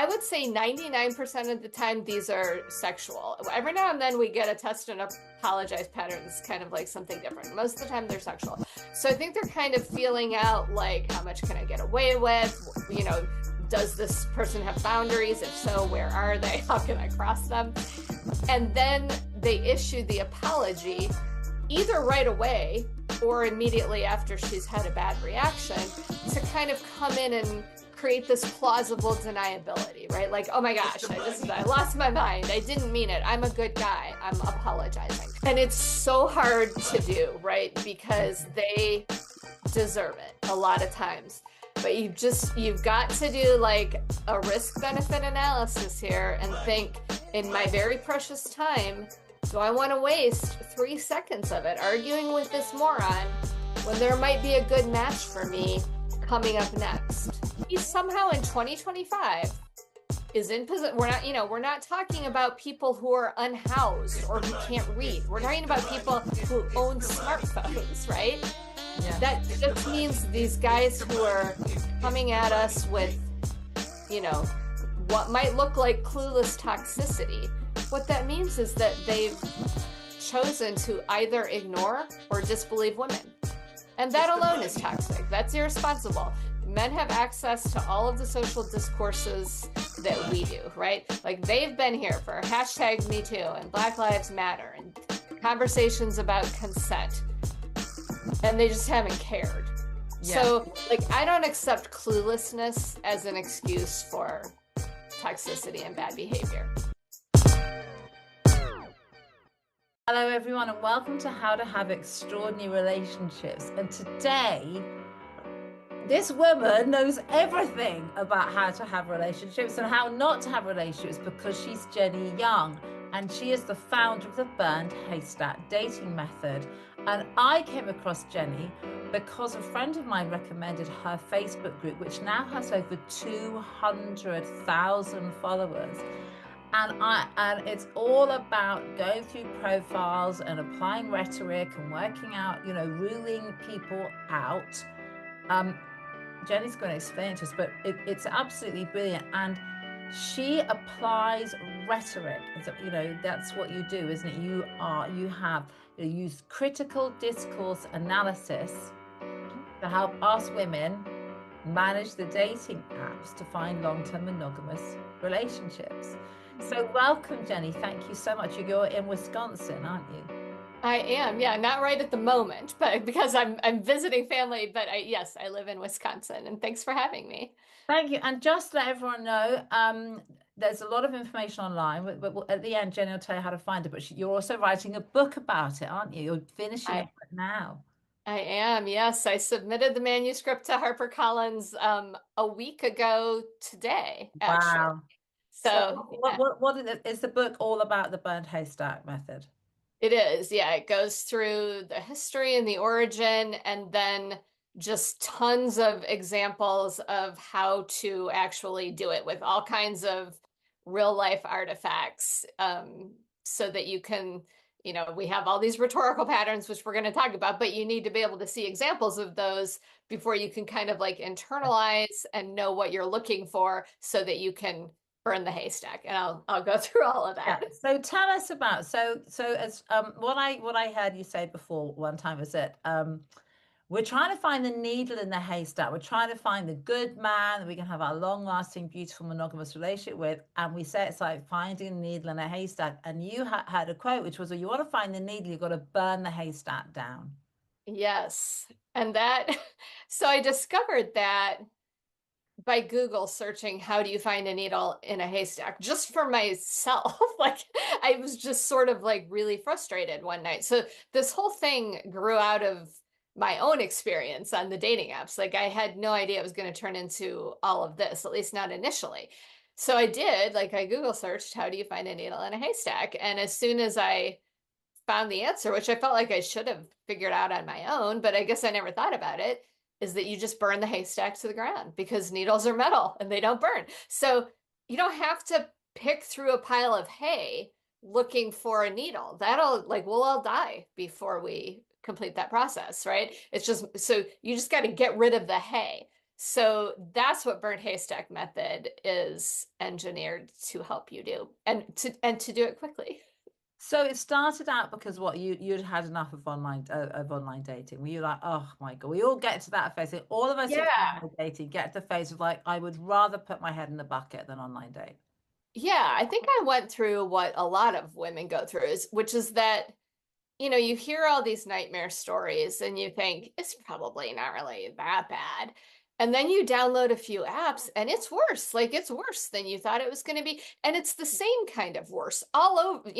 I would say 99% of the time these are sexual. Every now and then we get a test and apologize pattern that's kind of like something different. Most of the time they're sexual. So I think they're kind of feeling out like, how much can I get away with? You know, does this person have boundaries? If so, where are they? How can I cross them? And then they issue the apology either right away or immediately after she's had a bad reaction to kind of come in and create this plausible deniability, right? Like, oh my gosh, I lost my mind. I didn't mean it. I'm a good guy. I'm apologizing. And it's so hard to do, right? Because they deserve it a lot of times. But you've got to do like a risk benefit analysis here and think, in my very precious time, do I want to waste 3 seconds of it arguing with this moron when there might be a good match for me coming up next? He somehow in 2025 is in position. We're not talking about people who are unhoused or who can't read. We're talking about people who own smartphones, right? Yeah. That just means these guys who are coming at us with, what might look like clueless toxicity. What that means is that they've chosen to either ignore or disbelieve women. And that alone is toxic. That's irresponsible. Men have access to all of the social discourses that we do, right? Like, they've been here for hashtag Me Too and Black Lives Matter and conversations about consent. And they just haven't cared. Yeah. So, I don't accept cluelessness as an excuse for toxicity and bad behavior. Hello everyone, and welcome to How to Have Extraordinary Relationships. And today, this woman knows everything about how to have relationships and how not to have relationships, because she's Jennie Young, and she is the founder of the Burned Haystack dating method. And I came across Jennie because a friend of mine recommended her Facebook group, which now has over 200,000 followers. And it's all about going through profiles and applying rhetoric and working out, ruling people out. Jennie's going to explain it to us, but it's absolutely brilliant. And she applies rhetoric. That's what you do, isn't it? You use critical discourse analysis to help us women manage the dating apps to find long-term monogamous relationships. So welcome, Jennie. Thank you so much. You're in Wisconsin, aren't you? I am, yeah, not right at the moment, but because I'm visiting family, but yes, I live in Wisconsin, and thanks for having me. Thank you. And just to let everyone know, there's a lot of information online, but at the end, Jennie will tell you how to find it, but you're also writing a book about it, aren't you? You're finishing it now. I am, yes. I submitted the manuscript to HarperCollins a week ago today, actually. Wow. So what is the book all about? The Burned Haystack method? It is, yeah. It goes through the history and the origin, and then just tons of examples of how to actually do it with all kinds of real life artifacts, so that you can, we have all these rhetorical patterns, which we're going to talk about, but you need to be able to see examples of those before you can kind of internalize and know what you're looking for so that you can burn the haystack. And I'll go through all of that. Yeah. So tell us about, as what I heard you say before one time was that we're trying to find the needle in the haystack. We're trying to find the good man that we can have our long-lasting, beautiful, monogamous relationship with. And we say it's like finding a needle in a haystack. And you had a quote, which was, well, you want to find the needle, you've got to burn the haystack down. Yes. And so I discovered that by Google searching, how do you find a needle in a haystack, just for myself. I was just sort of really frustrated one night. So this whole thing grew out of my own experience on the dating apps. I had no idea it was going to turn into all of this, at least not initially. So I did, I Google searched, how do you find a needle in a haystack? And as soon as I found the answer, which I felt like I should have figured out on my own, but I guess I never thought about it, is that you just burn the haystack to the ground, because needles are metal and they don't burn. So you don't have to pick through a pile of hay looking for a needle. We'll all die before we complete that process, right? It's just, so you just got to get rid of the hay. So that's what burnt haystack method is engineered to help you do, and to do it quickly. So it started out because what you'd had enough of online dating. Were you like, oh my God, we all get to that phase. All of us who've Yeah. online dating get to the phase of like, I would rather put my head in the bucket than online date. Yeah, I think I went through what a lot of women go through is, which is that, you hear all these nightmare stories and you think it's probably not really that bad. And then you download a few apps and it's worse. Like it's worse than you thought it was going to be. And it's the same kind of worse all over,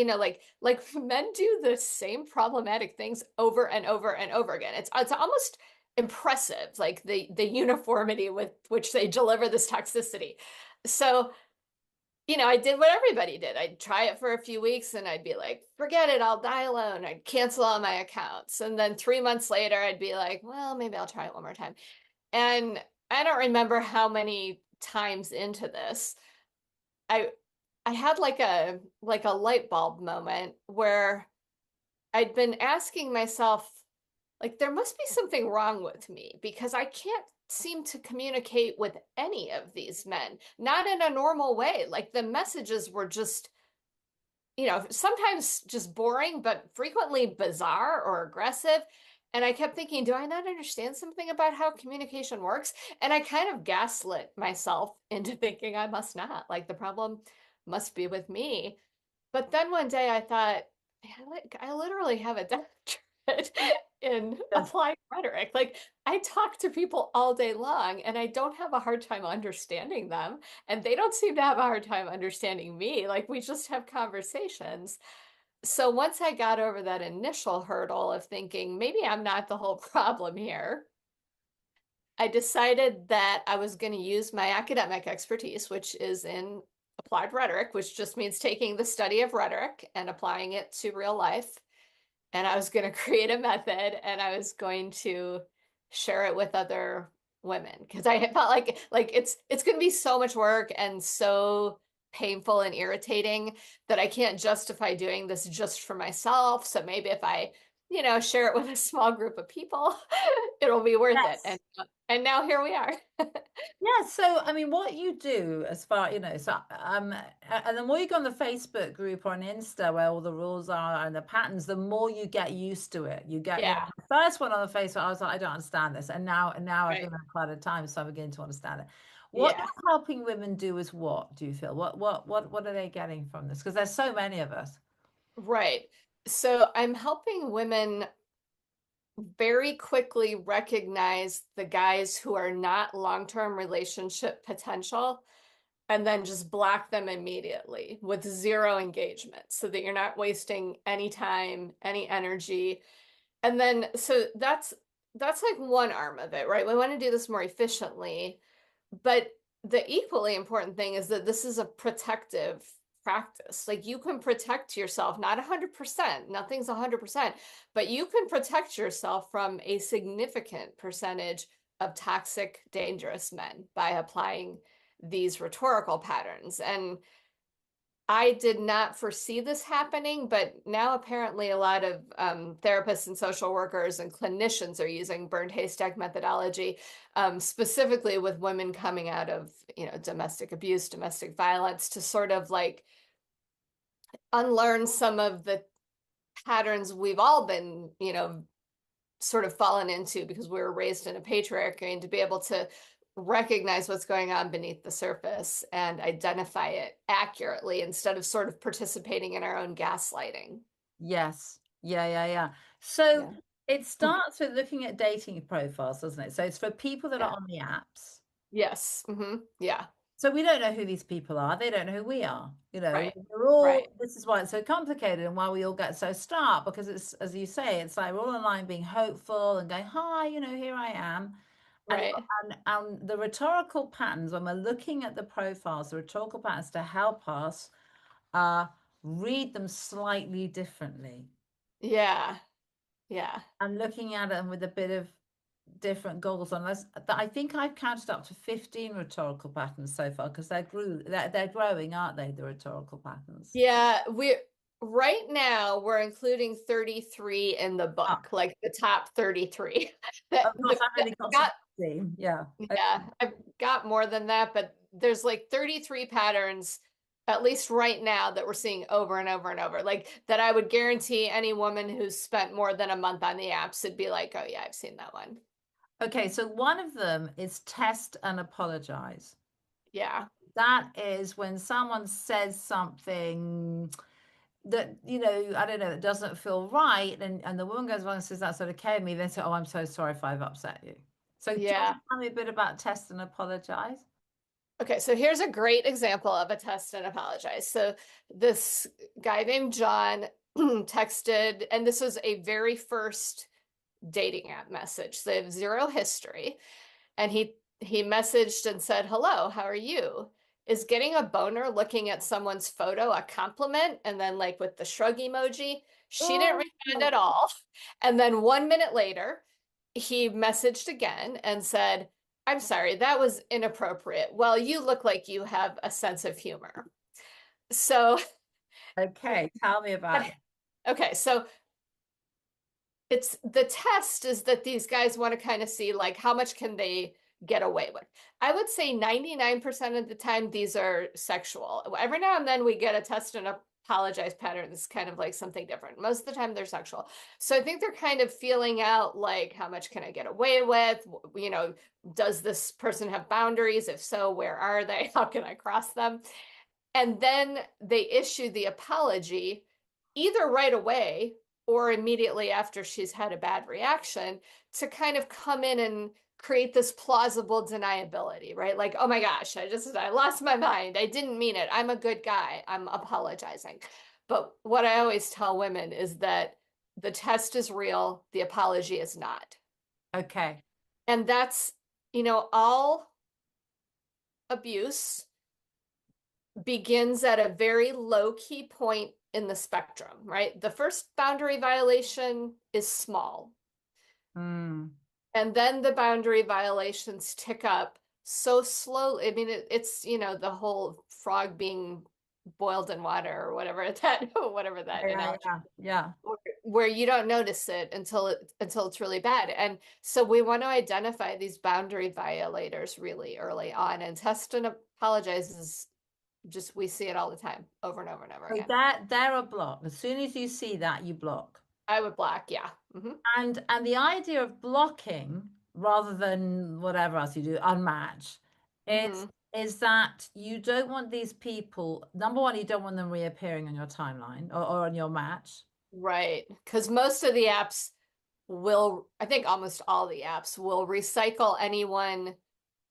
like men do the same problematic things over and over and over again. It's almost impressive, like the uniformity with which they deliver this toxicity. So I did what everybody did. I'd try it for a few weeks and I'd be like, forget it, I'll die alone. I'd cancel all my accounts. And then 3 months later, I'd be like, well, maybe I'll try it one more time. And I don't remember how many times into this, I I had like a light bulb moment where I'd been asking myself, like, there must be something wrong with me because I can't seem to communicate with any of these men, not in a normal way. Like the messages were just, sometimes just boring, but frequently bizarre or aggressive. And I kept thinking, do I not understand something about how communication works? And I kind of gaslit myself into thinking I must not. Like the problem must be with me. But then one day I thought, man, like I literally have a doctorate in applied rhetoric. Like I talk to people all day long and I don't have a hard time understanding them. And they don't seem to have a hard time understanding me. Like we just have conversations. So once I got over that initial hurdle of thinking maybe I'm not the whole problem here, I decided that I was going to use my academic expertise, which is in applied rhetoric, which just means taking the study of rhetoric and applying it to real life. And I was going to create a method and I was going to share it with other women because I felt like it's going to be so much work and so painful and irritating that I can't justify doing this just for myself. So maybe if I, share it with a small group of people, it'll be worth it. Yes. And now here we are. Yeah, so I mean, what you do as far, so and the more you go on the Facebook group or on Insta where all the rules are and the patterns, the more you get used to it. You get, Yeah, the first one on the Facebook, I was like, I don't understand this, and now I've right. been there quite a time, so I'm beginning to understand it. What Yeah, you're helping women do is what do you feel? What are they getting from this? Because there's so many of us. right. So I'm helping women very quickly recognize the guys who are not long-term relationship potential and then just block them immediately with zero engagement so that you're not wasting any time, any energy. And then so that's like one arm of it, right? We want to do this more efficiently, but the equally important thing is that this is a protective practice. Like you can protect yourself, not 100%, nothing's 100%, but you can protect yourself from a significant percentage of toxic, dangerous men by applying these rhetorical patterns. And I did not foresee this happening, but now apparently a lot of therapists and social workers and clinicians are using burned haystack methodology, specifically with women coming out of, domestic abuse, domestic violence, to sort of like unlearn some of the patterns we've all been, sort of fallen into because we were raised in a patriarchy, and to be able to recognize what's going on beneath the surface and identify it accurately instead of sort of participating in our own gaslighting. Yes. Yeah. So Yeah. it starts with looking at dating profiles, doesn't it? So it's for people that are Yeah. on the apps. Yes. Yeah. So we don't know who these people are. They don't know who we are. Right. We're all, Right. this is why it's so complicated and why we all get so stark, because it's, as you say, it's like we're all online being hopeful and going, hi, here I am. And, Right. and the rhetorical patterns, when we're looking at the profiles, the rhetorical patterns to help us read them slightly differently. Yeah. Yeah. I'm looking at them with a bit of different goggles on. I think I've counted up to 15 rhetorical patterns so far because they're growing, aren't they? The rhetorical patterns. Yeah. We right now we're including 33 in the Oh, book, like the top 33. of That course, the, I've the only got to got seen. Yeah. Yeah, I've got more than that, but there's like 33 patterns, at least right now, that we're seeing over and over and over. Like that I would guarantee any woman who's spent more than a month on the apps would be like, oh yeah, I've seen that one. Okay, so one of them is test and apologize. Yeah. That is when someone says something that, I don't know, it doesn't feel right, and the woman goes along and says, that's not okay with me, then say, oh, I'm so sorry if I've upset you. So Yeah. tell me a bit about test and apologize. Okay, so here's a great example of a test and apologize. So this guy named John texted, and this was a very first dating app message. So they have zero history. And he messaged and said, "Hello, how are you? Is getting a boner looking at someone's photo a compliment?" And then like with the shrug emoji, she didn't Oh, respond at all. And then 1 minute later, he messaged again and said, "I'm sorry, that was inappropriate. Well, you look like you have a sense of humor." So, okay. Tell me about it. okay, so it's the test is that these guys want to kind of see like how much can they get away with. I would say 99% of the time these are sexual. Every now and then we get a test and apologize pattern that's kind of like something different. Most of the time they're sexual. So I think they're kind of feeling out like how much can I get away with? You know, does this person have boundaries? If so, where are they? How can I cross them? And then they issue the apology either right away or immediately after she's had a bad reaction to kind of come in and create this plausible deniability, right? Like, oh my gosh, I lost my mind. I didn't mean it. I'm a good guy. I'm apologizing. But what I always tell women is that the test is real, the apology is not. Okay. And that's, all abuse begins at a very low key point in the spectrum, right? The first boundary violation is small, Mm. and then the boundary violations tick up so slowly. I mean, it's, the whole frog being boiled in water or whatever that Yeah, analogy, yeah, yeah. where you don't notice it until it's really bad. And so we want to identify these boundary violators really early on, and test and apologize is just we see it all the time, over and over and over So again. that they're a block. As soon as you see that, you block. I would block, yeah. And the idea of blocking rather than whatever else you do, unmatch, is Hmm. is that you don't want these people, number one, you don't want them reappearing on your timeline or on your match. Right. Because most of the apps will, I think almost all the apps will recycle anyone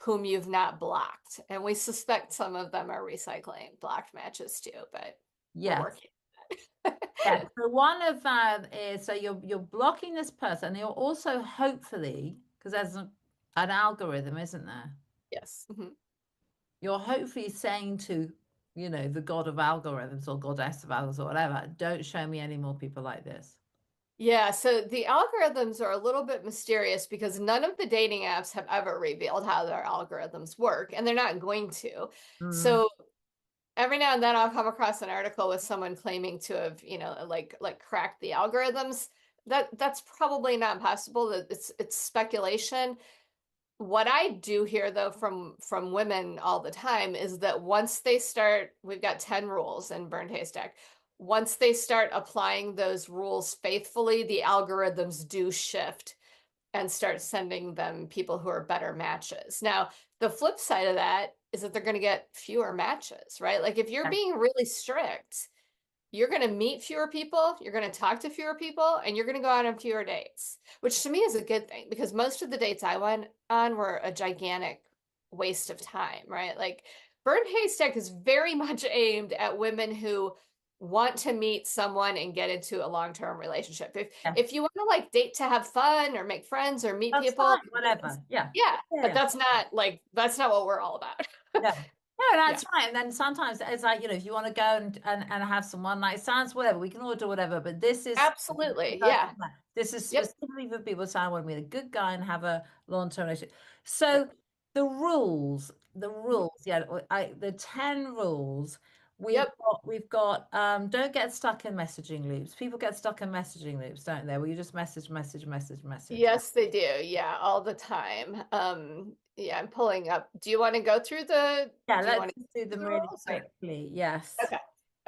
whom you've not blocked. And we suspect some of them are recycling blocked matches too, but we're Yes. working. Yes. So one of that is, so you're blocking this person, and you're also hopefully, because there's an algorithm, isn't there? Yes. Mhm. You're hopefully saying to, the god of algorithms or goddess of algorithms or whatever, don't show me any more people like this. Yeah, so the algorithms are a little bit mysterious because none of the dating apps have ever revealed how their algorithms work, and they're not going to. Mm, So every now and then I'll come across an article with someone claiming to have, like cracked the algorithms. That's probably not possible. That it's speculation. What I do hear though from women all the time is that once they start, we've got 10 rules in Burned Haystack. Once they start applying those rules faithfully, the algorithms do shift and start sending them people who are better matches. Now, the flip side of that is that they're going to get fewer matches, right? Like if you're yes, being really strict, you're going to meet fewer people, you're going to talk to fewer people, and you're going to go out on fewer dates, which to me is a good thing because most of the dates I went on were a gigantic waste of time, right? Like Burnt Haystack is very much aimed at women who want to meet someone and get into a long-term relationship. If yes. if you want to like date to have fun or make friends or meet That's people, fine, whatever. Yeah. yeah, Yeah, but yeah. that's not what we're all about. Yeah. No, Yeah, that's right. And then sometimes it's like, if you want to go and have some one night stands, whatever, we can all do whatever. But absolutely. Yeah. this is Yep. specifically for people saying I want to be a good guy and have a long-term relationship. So the rules, Mhm. yeah, the 10 rules, Yep. We've got don't get stuck in messaging loops. People get stuck in messaging loops, don't they? Where you just message. Yes, they do. Yeah, all the time. Yeah, I'm pulling up. Do you want to go through Yeah, do you let's want to just do do them the really rules or? quickly. Yes. Okay.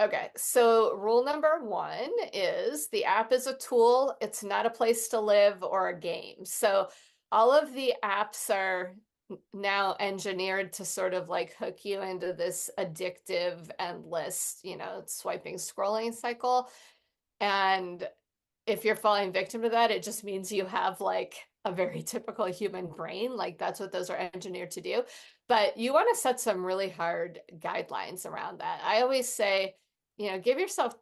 Okay. So rule number one is the app is a tool. It's not a place to live or a game. So all of the apps are now engineered to sort of like hook you into this addictive, endless, swiping, scrolling cycle. And if you're falling victim to that, it just means you have like a very typical human brain. Like that's what those are engineered to do. But you want to set some really hard guidelines around that. I always say, give yourself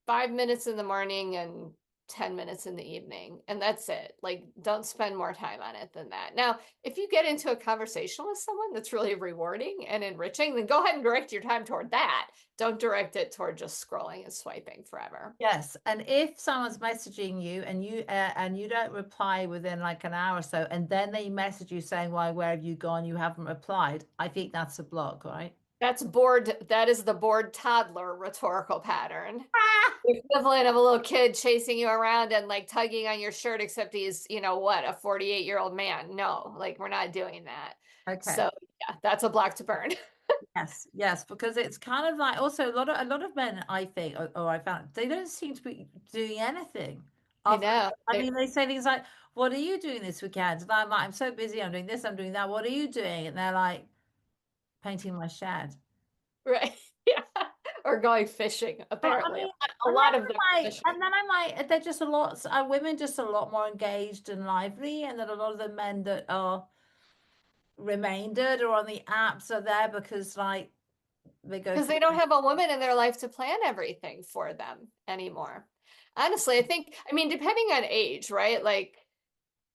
5 minutes in the morning and 10 minutes in the evening, and that's it. Like, don't spend more time on it than that. Now, if you get into a conversation with someone that's really rewarding and enriching, then go ahead and direct your time toward that. Don't direct it toward just scrolling and swiping forever. Yes, and if someone's messaging you and you don't reply within like an hour or so, and then they message you saying, "Why, where have you gone? You haven't replied." I think that's a block, right? That is the bored toddler rhetorical pattern. Ah! The equivalent of a little kid chasing you around and like tugging on your shirt, except he's, what, a 48-year-old man. No, like we're not doing that. Okay. So yeah, that's a block to burn. Yes, yes, because it's kind of like also a lot of men, I think, or I found they don't seem to be doing anything. I Other, know. I mean, they say things like, "What are you doing this weekend?" And I'm like, "I'm so busy. I'm doing this. I'm doing that. What are you doing?" And they're like, "Painting my shed." Right. Yeah. Or going fishing, But I apparently. mean, A lot of them are fishing. I'm like, they're just a lot. Are women just a lot more engaged and lively, and then a lot of the men that are remaindered or on the apps are there because like they go Because through. they don't have a woman in their life to plan everything for them anymore. Honestly, I mean, depending on age, right? Like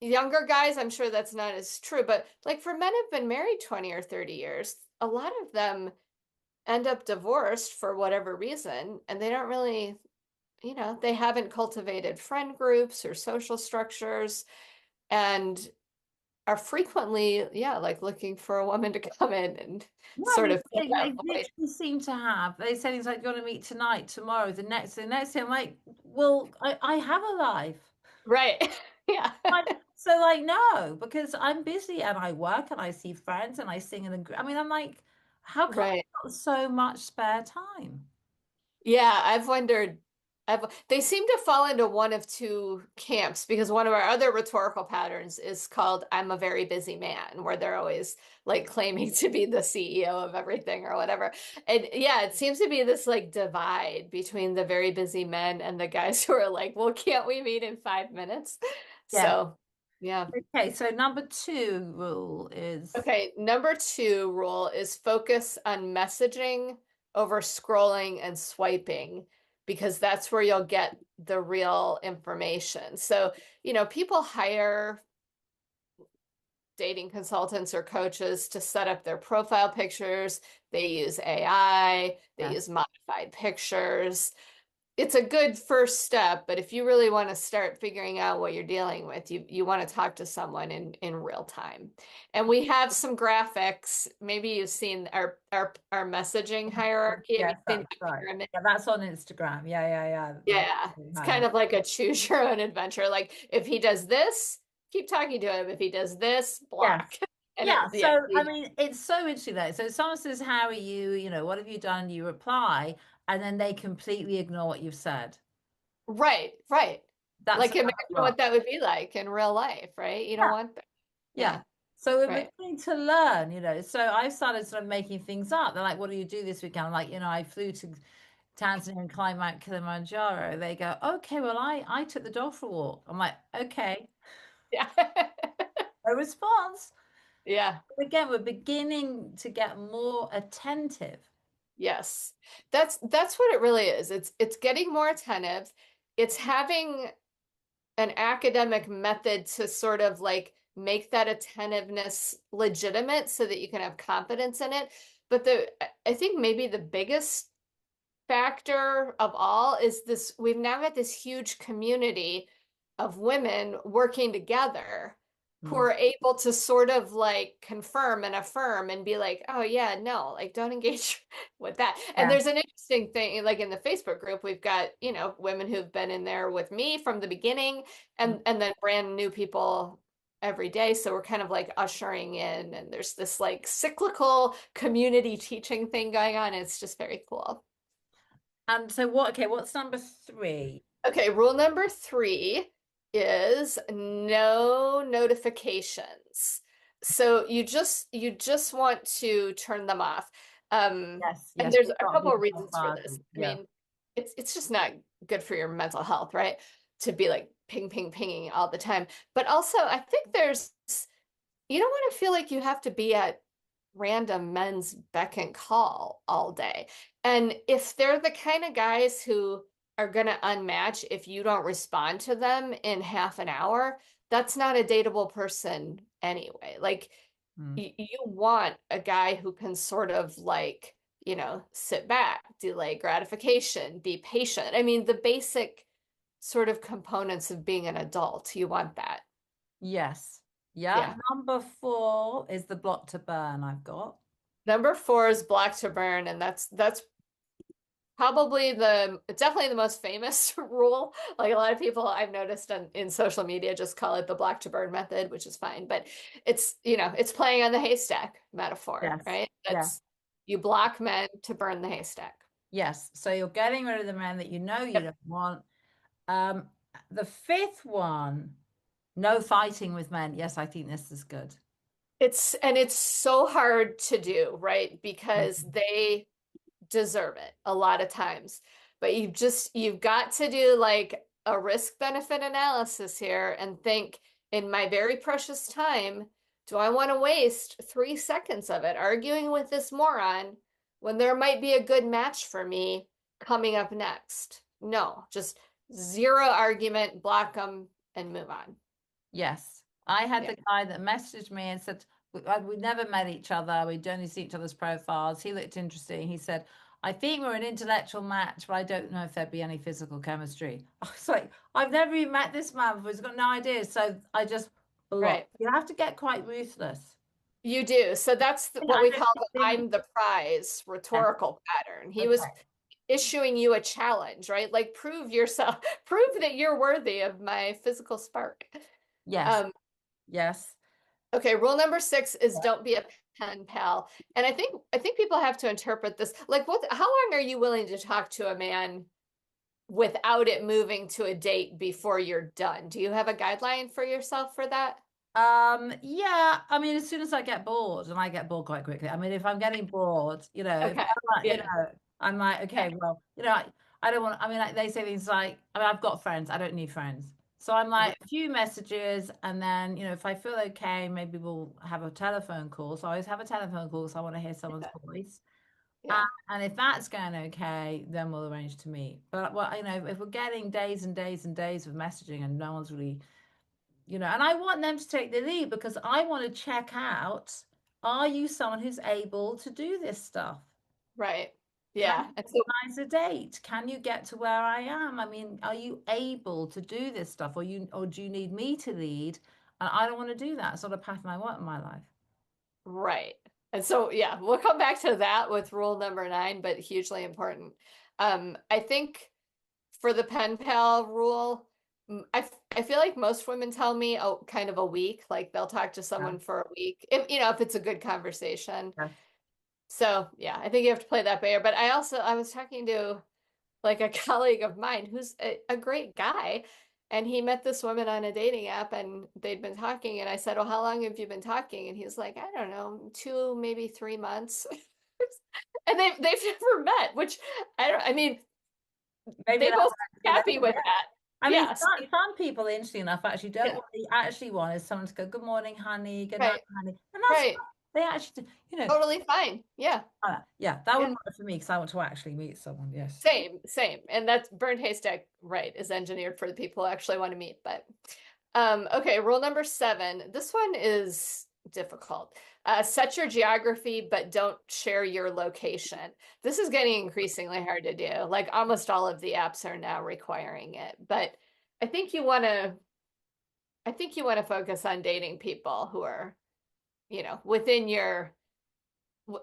younger guys, I'm sure that's not as true, but like for men who've been married 20 or 30 years, a lot of them end up divorced for whatever reason, and they don't really, they haven't cultivated friend groups or social structures and are frequently, yeah, like looking for a woman to come in and No, sort of fill they that void. literally seem to have. They say things like, "You want to meet tonight, tomorrow, the next day." I'm like, "Well, I have a life." Right. Yeah. Like, so like no, because I'm busy and I work and I see friends and I sing in I mean, I'm like, how come Right. I've got so much spare time? Yeah, I've wondered. They seem to fall into one of two camps because one of our other rhetorical patterns is called "I'm a very busy man," where they're always like claiming to be the CEO of everything or whatever. And yeah, it seems to be this like divide between the very busy men and the guys who are like, "Well, can't we meet in 5 minutes?" Yeah. So, yeah. Okay, so number two rule is Okay, number two rule is focus on messaging over scrolling and swiping because that's where you'll get the real information. So, people hire dating consultants or coaches to set up their profile pictures. They use AI, they yeah. use modified pictures. It's a good first step, but if you really want to start figuring out what you're dealing with, you want to talk to someone in real time. And we have some graphics. Maybe you've seen our messaging hierarchy. Have you Yes, seen that's that right. pyramid? Yeah, that's on Instagram. Yeah. Yeah, it's kind of like a choose your own adventure. Like if he does this, keep talking to him. If he does this, block. Yes. And Yeah. yeah, So, I mean, it's so interesting though. So someone says, "How are you? What have you done?" You reply, and then they completely ignore what you've said. right, right. That's Like imagine another what block. that would be like in real life, right? You don't Yeah. want that. Yeah. Yeah, So we're right. beginning to learn. So I started sort of making things up. They're like, "What do you do this weekend?" I'm like, I flew to Tanzania and climbed Mount Kilimanjaro. They go, "Okay, well, I took the dog for a walk." I'm like, "Okay." Yeah. No response. Yeah. But again, we're beginning to get more attentive. Yes. That's what it really is. It's getting more attentive. It's having an academic method to sort of like make that attentiveness legitimate so that you can have confidence in it. But I think maybe the biggest factor of all is this we've now got this huge community of women working together who Mm. are able to sort of like confirm and affirm and be like, oh yeah, no, like don't engage with that. And Yeah. there's an interesting thing, like in the Facebook group, we've got, women who've been in there with me from the beginning and then brand new people every day. So we're kind of like ushering in, and there's this like cyclical community teaching thing going on. It's just very cool. And so what, okay, what's number three? Okay, rule number 3 is no notifications. So you just want to turn them off. Yes, And yes, there's we've a got to couple be of reasons for this. bombarded. I Yeah. mean, it's just not good for your mental health, right? To be like ping, ping, pinging all the time. But also, I think you don't want to feel like you have to be at random men's beck and call all day. And if they're the kind of guys who are going to unmatch if you don't respond to them in half an hour, that's not a dateable person anyway. Like Mm. you want a guy who can sort of like, sit back, delay gratification, be patient. I mean, the basic sort of components of being an adult, you want that. Yes. Yeah. Yeah. Number four is the block to burn I've got. Number 4 is black to burn, and that's probably definitely the most famous rule. Like a lot of people I've noticed in social media just call it the black to burn method, which is fine, but it's playing on the haystack metaphor, Yes. right? Yeah. That's you block men to burn the haystack. Yes. So you're getting rid of the men that you know you Yep. don't want. Um, the fifth one, no fighting with men. Yes, I think this is good. It's so hard to do, right? Because Mhm. they deserve it a lot of times. But you've got to do like a risk benefit analysis here and think, in my very precious time, do I want to waste 3 seconds of it arguing with this moron when there might be a good match for me coming up next? No, just zero argument, block them and move on. Yes. I had Yeah. the guy that messaged me and said, we'd never met each other. We'd only seen each other's profiles. He looked interesting. He said, I think we're an intellectual match, but I don't know if there'd be any physical chemistry. I was like, I've never even met this man before. He's got no idea. So I just blocked. Right. You have to get quite ruthless. You do. So that's what I we don't call the think, I'm the prize yeah, rhetorical pattern. He was okay. issuing you a challenge, right? Like prove yourself, prove that you're worthy of my physical spark. Yes, Um, yes. okay, rule number 6 is don't be a pen pal. And I think people have to interpret this. Like how long are you willing to talk to a man without it moving to a date before you're done? Do you have a guideline for yourself for that? Yeah, I mean, as soon as I get bored, and I get bored quite quickly. I mean, if I'm getting bored, if Okay. I'm like, Yeah. I'm like, Yeah. okay, well, I don't want, I mean, like, they say things like, I mean, I've got friends, I don't need friends. So I'm Right. like, a few messages, and then, if I feel okay, maybe we'll have a telephone call. So I always have a telephone call because I want to hear someone's Yeah. voice. Yeah. And if that's going okay, then we'll arrange to meet. But, well, if we're getting days and days and days of messaging and no one's really and I want them to take the lead because I want to check out, are you someone who's able to do this stuff? Right. Can Yeah. you And so organize a date? Can you get to where I am? I mean, are you able to do this stuff or do you need me to lead? And I don't want to do that. It's not a pattern I want in my life. right. And so, yeah, we'll come back to that with rule number 9, but hugely important. I think for the pen pal rule, I feel like most women tell me, oh, kind of a week, like they'll talk to Yeah. someone for a week, if it's a good conversation. Yes. So, yeah, I think you have to play that bear. But I was talking to like a colleague of mine who's a great guy. And he met this woman on a dating app and they'd been talking. And I said, well, how long have you been talking? And he's like, I don't know, 2, maybe 3 months. And they've never met, which I mean, Maybe they that both works for them. happy with Yeah. that. I mean, Yes. some people, interesting enough, actually don't Yeah. what they actually want is someone to go, good morning, honey, good night, Right. honey. And that's Right. they actually Totally fine. Yeah. yeah, that Yeah. wouldn't work for me because I want to actually meet someone. Yes. Same, same. And that's Burnt Haystack, right, is engineered for the people who actually want to meet. But okay, rule number 7. This one is difficult. Set your geography, but don't share your location. This is getting increasingly hard to do. Like almost all of the apps are now requiring it. But I think you want to I think you want to focus on dating people who are, within your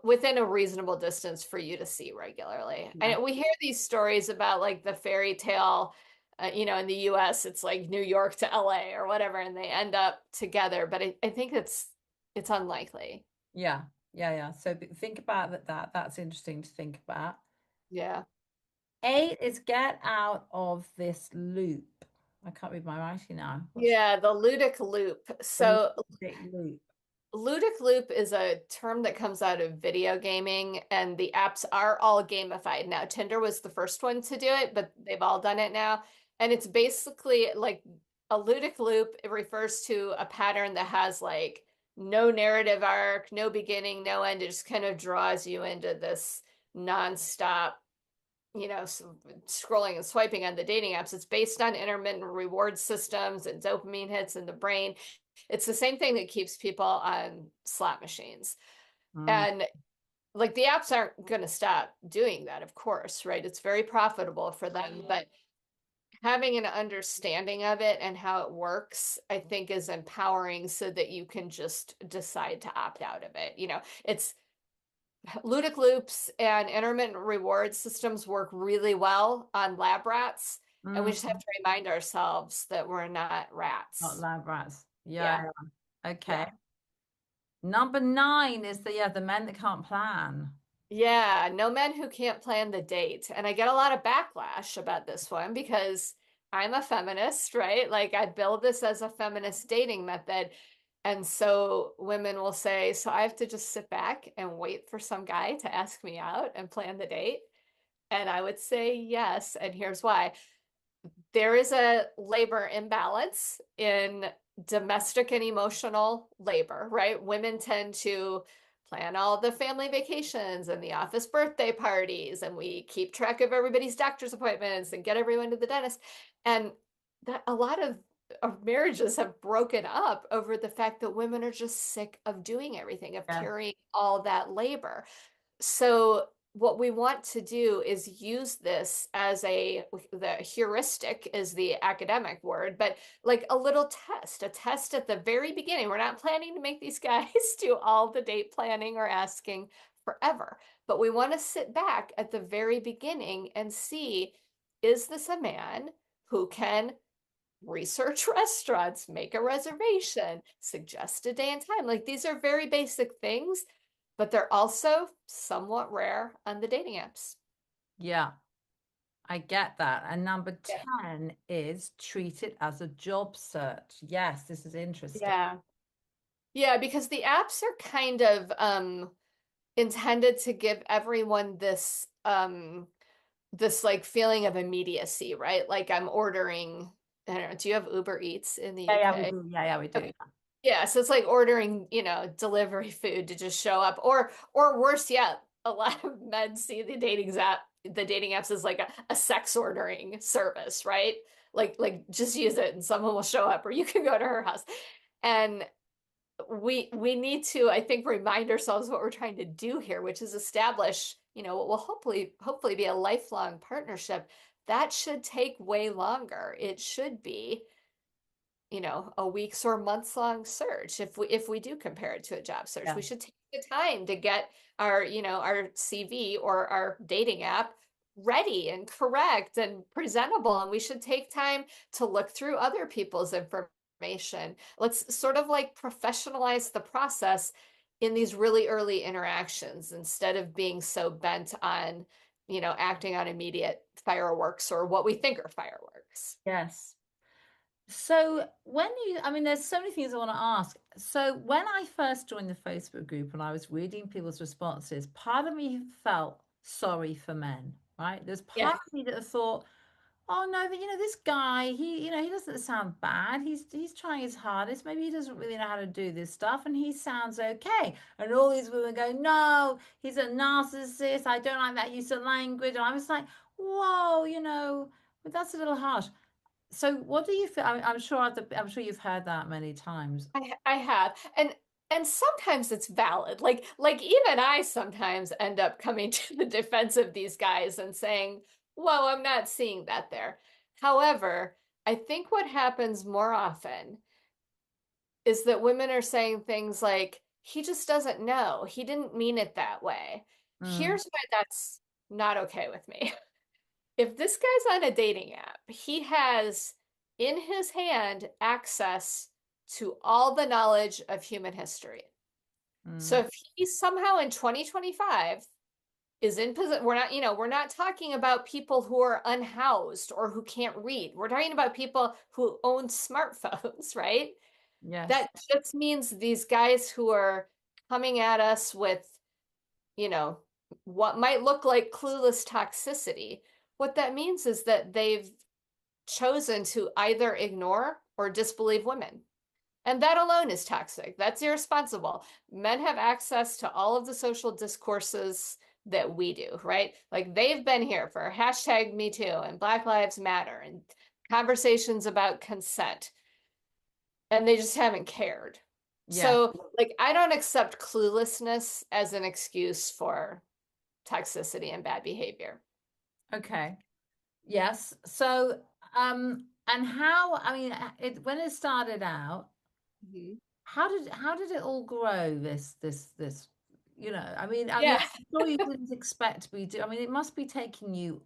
within a reasonable distance for you to see regularly. Yeah. And we hear these stories about like the fairy tale, in the US, it's like New York to LA or whatever, and they end up together. But I think it's unlikely. Yeah. Yeah. Yeah. So think about that's interesting to think about. Yeah. 8 is get out of this loop. I can't read my writing now. What's Yeah, the ludic loop. the So ludic loop? ludic loop is a term that comes out of video gaming, and the apps are all gamified now. Tinder was the first one to do it, but they've all done it now. And it's basically like a ludic loop. It refers to a pattern that has like no narrative arc, no beginning, no end. It just kind of draws you into this nonstop, scrolling and swiping on the dating apps. It's based on intermittent reward systems and dopamine hits in the brain. It's the same thing that keeps people on slot machines. Mm, And like the apps aren't going to stop doing that, of course, right? It's very profitable for them, but having an understanding of it and how it works, I think is empowering so that you can just decide to opt out of it. It's ludic loops and intermittent reward systems work really well on lab rats. And we just have mm, to remind ourselves that we're not not rats. lab rats. Yeah. Yeah. Yeah. Okay. Yeah. Number 9 is the men that can't plan. Yeah, no men who can't plan the date. And I get a lot of backlash about this one because I'm a feminist, right? Like I build this as a feminist dating method. And so women will say, so I have to just sit back and wait for some guy to ask me out and plan the date. And I would say yes. And here's why. There is a labor imbalance in domestic and emotional labor, right? Women tend to plan all the family vacations and the office birthday parties, and we keep track of everybody's doctor's appointments and get everyone to the dentist. And that a lot of marriages have broken up over the fact that women are just sick of doing everything, of Yeah. carrying all that labor. So what we want to do is use this as the heuristic is the academic word, but like a little test, a test at the very beginning. We're not planning to make these guys do all the date planning or asking forever, but we want to sit back at the very beginning and see, is this a man who can research restaurants, make a reservation, suggest a day and time? Like these are very basic things, but they're also somewhat rare on the dating apps. Yeah. I get that. And number Yeah. 10 is treat it as a job search. Yes, this is interesting. Yeah. Yeah, because the apps are kind of intended to give everyone this like feeling of immediacy, right? Like I'm ordering, I don't know, do you have Uber Eats in the Yeah, yeah, we UK? do. Yeah, yeah, we do. Okay. Yeah, so it's like ordering, delivery food to just show up, or worse yet, a lot of men see the dating apps as like a sex ordering service, right? Like just use it and someone will show up, or you can go to her house. And we need to, I think, remind ourselves what we're trying to do here, which is establish, what will hopefully be a lifelong partnership. That should take way longer. It should be a weeks or months long search. If we do compare it to a job search, Yeah. we should take the time to get our CV or our dating app ready and correct and presentable. And we should take time to look through other people's information. Let's sort of like professionalize the process in these really early interactions instead of being so bent on, acting on immediate fireworks or what we think are fireworks. Yes. So I mean, there's so many things I want to ask. So when I first joined the Facebook group and I was reading people's responses, part of me felt sorry for men, right? There's part Yeah. of me that thought, oh no, but this guy, he doesn't sound bad. He's trying his hardest. Maybe he doesn't really know how to do this stuff, and he sounds okay. And all these women go, no, he's a narcissist. I don't like that use of language. And I was like, whoa, but that's a little harsh. So what do you feel? I'm sure you've heard that many times. I have. And sometimes it's valid. Like even I sometimes end up coming to the defense of these guys and saying, "Whoa, I'm not seeing that there." However, I think what happens more often is that women are saying things like, he just doesn't know. He didn't mean it that way. Mm, Here's why that's not okay with me. If this guy's on a dating app, he has in his hand access to all the knowledge of human history. So mm, if he somehow in 2025 is in position, we're not talking about people who are unhoused or who can't read. We're talking about people who own smartphones, right? yes. That just means these guys who are coming at us with, you know, what might look like clueless toxicity. What that means is that they've chosen to either ignore or disbelieve women. And that alone is toxic. That's irresponsible. Men have access to all of the social discourses that we do, right? Like they've been here for hashtag Me Too and Black Lives Matter and conversations about consent, and they just haven't cared. Yes. So, like, I don't accept cluelessness as an excuse for toxicity and bad behavior. Okay. Yes. So, and how, I mean, when it started out, Mhm. how did it all grow? This, Yeah, I'm sure you didn't expect to be do. I mean, it must be taking you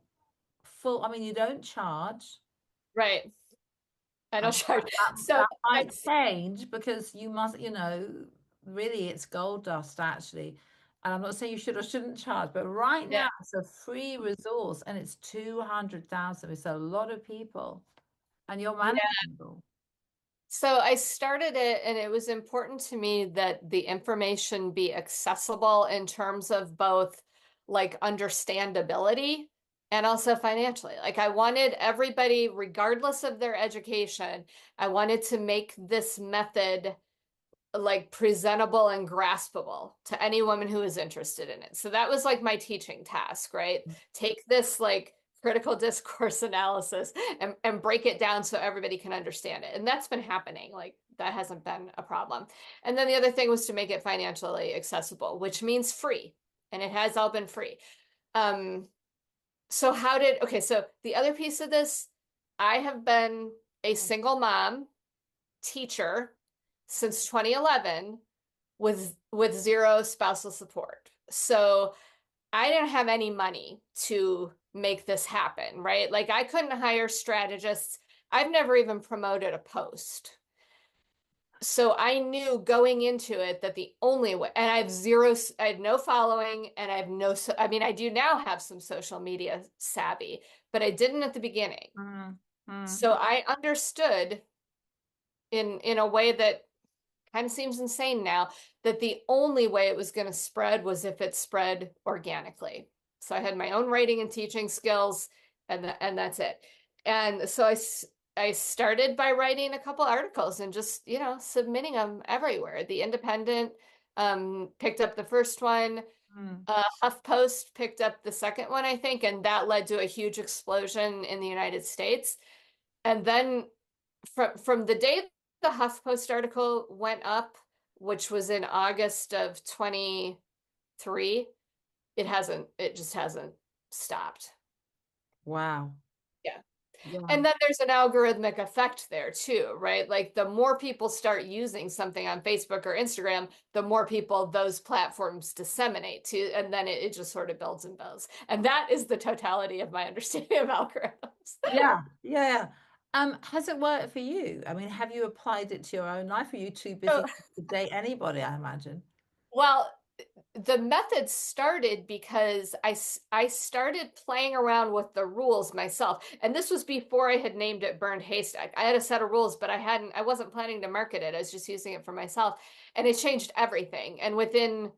full. I mean, you don't charge. right. I I don't mean, charge. So that might it's change because you must, really it's gold dust actually. And I'm not saying you should or shouldn't charge, but right yeah. now it's a free resource and it's 200,000. It's a lot of people and you're Yeah. managing it all. So I started it, and it was important to me that the information be accessible in terms of both like understandability and also financially. Like I wanted everybody, regardless of their education, I wanted to make this method like presentable and graspable to any woman who is interested in it. So that was like my teaching task, right? Take this like critical discourse analysis and break it down so everybody can understand it. And that's been happening. Like that hasn't been a problem. And then the other thing was to make it financially accessible, which means free. And it has all been free. Um, so the other piece of this, I have been a single mom teacher since 2011 with zero spousal support. So I didn't have any money to make this happen, right? Like I couldn't hire strategists. I've never even promoted a post. So I knew going into it that the only way, and I have no following and I have no, I mean, I do now have some social media savvy, but I didn't at the beginning. Mm, mm, So I understood in a way that kind of seems insane now that the only way it was going to spread was if it spread organically. So I had my own writing and teaching skills, and that's it. And so I started by writing a couple articles and just, submitting them everywhere. The Independent picked up the first one. mm. HuffPost picked up the second one, I think, and that led to a huge explosion in the United States. And then from the day the HuffPost article went up, which was in August of 23, it just hasn't stopped. Wow. Yeah. Yeah. And then there's an algorithmic effect there too, right? Like the more people start using something on Facebook or Instagram, the more people those platforms disseminate to, and then it just sort of builds and builds. And that is the totality of my understanding of algorithms. Yeah. Yeah. Has it worked for you? I mean, have you applied it to your own life? Are you too So, busy to date anybody, I imagine? well, the method started because I started playing around with the rules myself. And this was before I had named it Burned Haystack. I had a set of rules, but I wasn't planning to market it. I was just using it for myself. And it changed everything. And within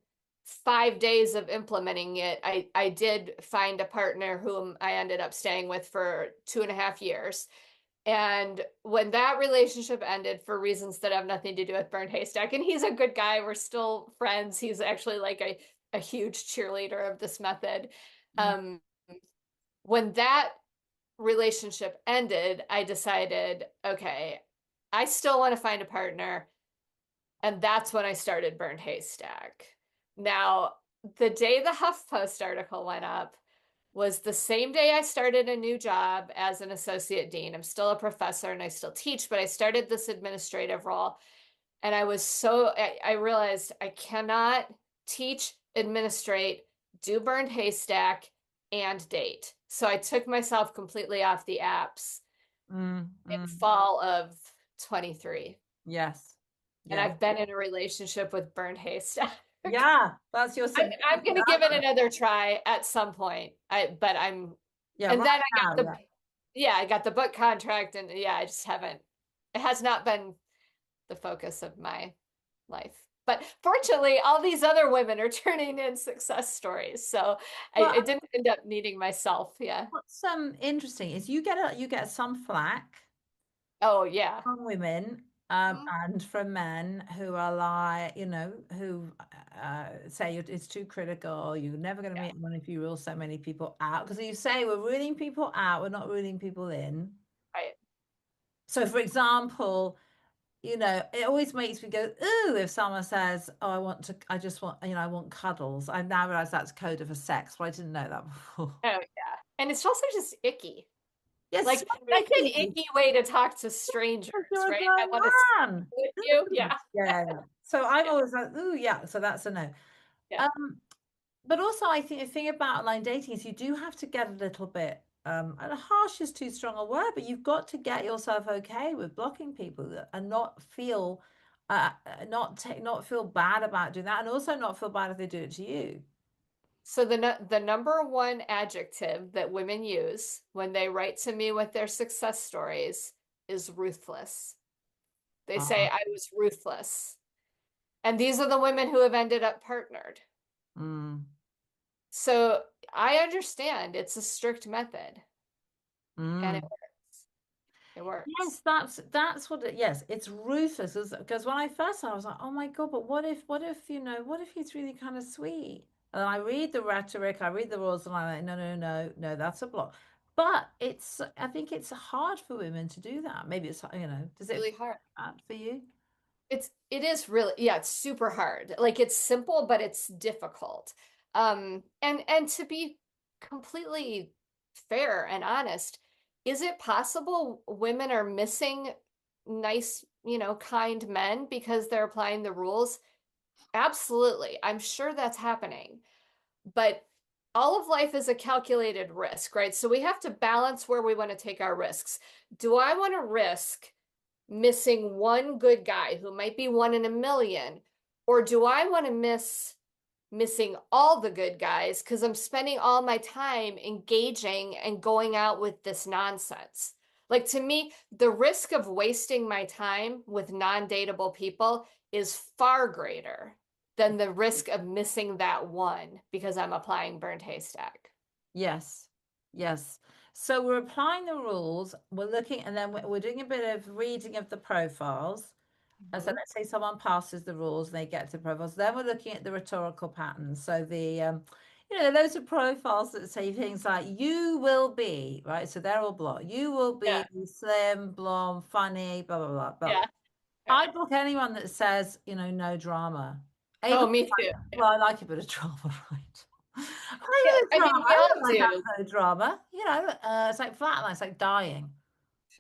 5 days of implementing it, I did find a partner whom I ended up staying with for 2.5 years. And when that relationship ended for reasons that have nothing to do with Burned Haystack, and he's a good guy, we're still friends. He's actually like a huge cheerleader of this method. Mm, Um, when that relationship ended, I decided, okay, I still want to find a partner. And that's when I started Burned Haystack. Now, the day the HuffPost article went up, was the same day I started a new job as an associate dean. I'm still a professor and I still teach, but I started this administrative role. And I realized I cannot teach, administrate, do burned haystack, and date. So I took myself completely off the apps Mm, in mm. fall of 23. Yes. And Yes. I've been in a relationship with burned haystack. Yeah, that's your I'm significant going to give it other. another try at some point. But Yeah, and right then now, yeah. I got the book contract, and yeah, I just haven't, it has not been the focus of my life. But fortunately, all these other women are turning in success stories. So Well, I didn't end up needing myself. Yeah. what's interesting is you get some flack Oh, yeah. from women Mhm. and from men who are like, you know, who say it's too critical. You're never going to Yeah. meet one if you rule so many people out. Because you say we're ruling people out, we're not ruling people in. Right. So, for example, you know, it always makes me go, ooh, if someone says, oh, I just want, you know, I want cuddles. I've now realized that's code for sex, but I didn't know that before. Oh, yeah. And it's also just icky. Yes, Like so that's an icky. icky way to talk to strangers, You're a right? I grown want to sleep man. with you. Yeah. Yeah, yeah. So I'm Yeah. always like, ooh, yeah. So that's a no. Yeah. Um, but also I think the thing about online dating is you do have to get a little bit, and harsh is too strong a word, but you've got to get yourself okay with blocking people and not feel, not feel bad about doing that, and also not feel bad if they do it to you. So the number one adjective that women use when they write to me with their success stories is ruthless. They say Ah, I was ruthless. And these are the women who have ended up partnered. mm, So I understand it's a strict method and mm. it works. Yes, that's what it, yes, it's ruthless because when I first saw it, I was like, oh my God, but what if, you know, what if he's really kind of sweet? And I read the rhetoric, I read the rules, and I'm like, no, no, no, no, that's a block. But I think it's hard for women to do that. Maybe it's, you know, does it Really feel hard. hard for you? It is really, yeah, it's super hard. Like it's simple, but it's difficult. And to be completely fair and honest, is it possible women are missing nice, kind men because they're applying the rules? Absolutely. I'm sure that's happening. But all of life is a calculated risk, right? So we have to balance where we want to take our risks. Do I want to risk missing one good guy who might be one in a million? Or do I want to missing all the good guys because I'm spending all my time engaging and going out with this nonsense? Like to me, the risk of wasting my time with non-dateable people is far greater than the risk of missing that one because I'm applying burnt haystack. Yes, yes. So we're applying the rules, we're looking, and then we're doing a bit of reading of the profiles. And so Mhm. let's say someone passes the rules and they get to profiles. Then we're looking at the rhetorical patterns. So you know, those are profiles that say things like "you will be," right? So they're all blocked. You will Yeah, be slim, blonde, funny, blah blah blah. But yeah. I block anyone that says, you know, no drama. Oh, Even me too. Yeah. well, I like a bit of drama, right? I like Yeah, a bit of I mean, drama. we I all don't like do. having no drama. You know, it's like flatline. It's like dying.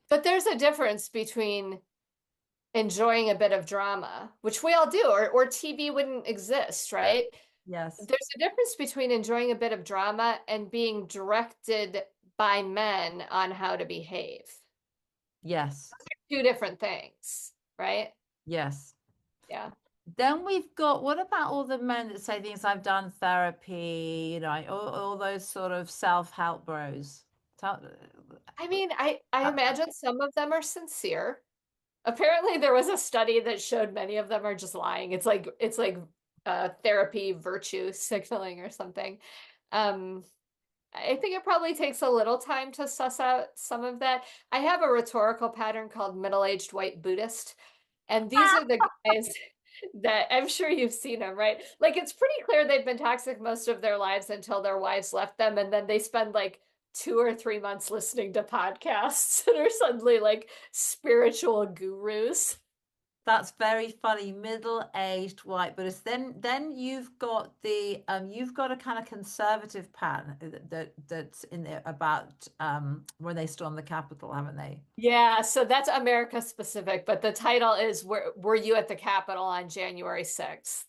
But there's a difference between enjoying a bit of drama, which we all do, or TV wouldn't exist, right? Yes, There's a difference between enjoying a bit of drama and being directed by men on how to behave. yes, Two different things, right? yes. Yeah. Then we've got, what about all the men that say things I've done therapy, you know, all those sort of self-help bros. Tell- I mean, I uh, imagine some of them are sincere. Apparently, there was a study that showed many of them are just lying. It's like therapy virtue signaling or something. Um, I think it probably takes a little time to suss out some of that. I have a rhetorical pattern called middle-aged white Buddhist, and these are the guys that I'm sure you've seen them, right? Like it's pretty clear they've been toxic most of their lives until their wives left them, and then they spend like 2 or 3 months listening to podcasts and are suddenly like spiritual gurus. That's very funny. Middle-aged white Buddhist. Then you've got a kind of conservative pattern that's in there about where they stormed the Capitol, haven't they? Yeah, so that's America specific, but the title is Were You at the Capitol on January 6th?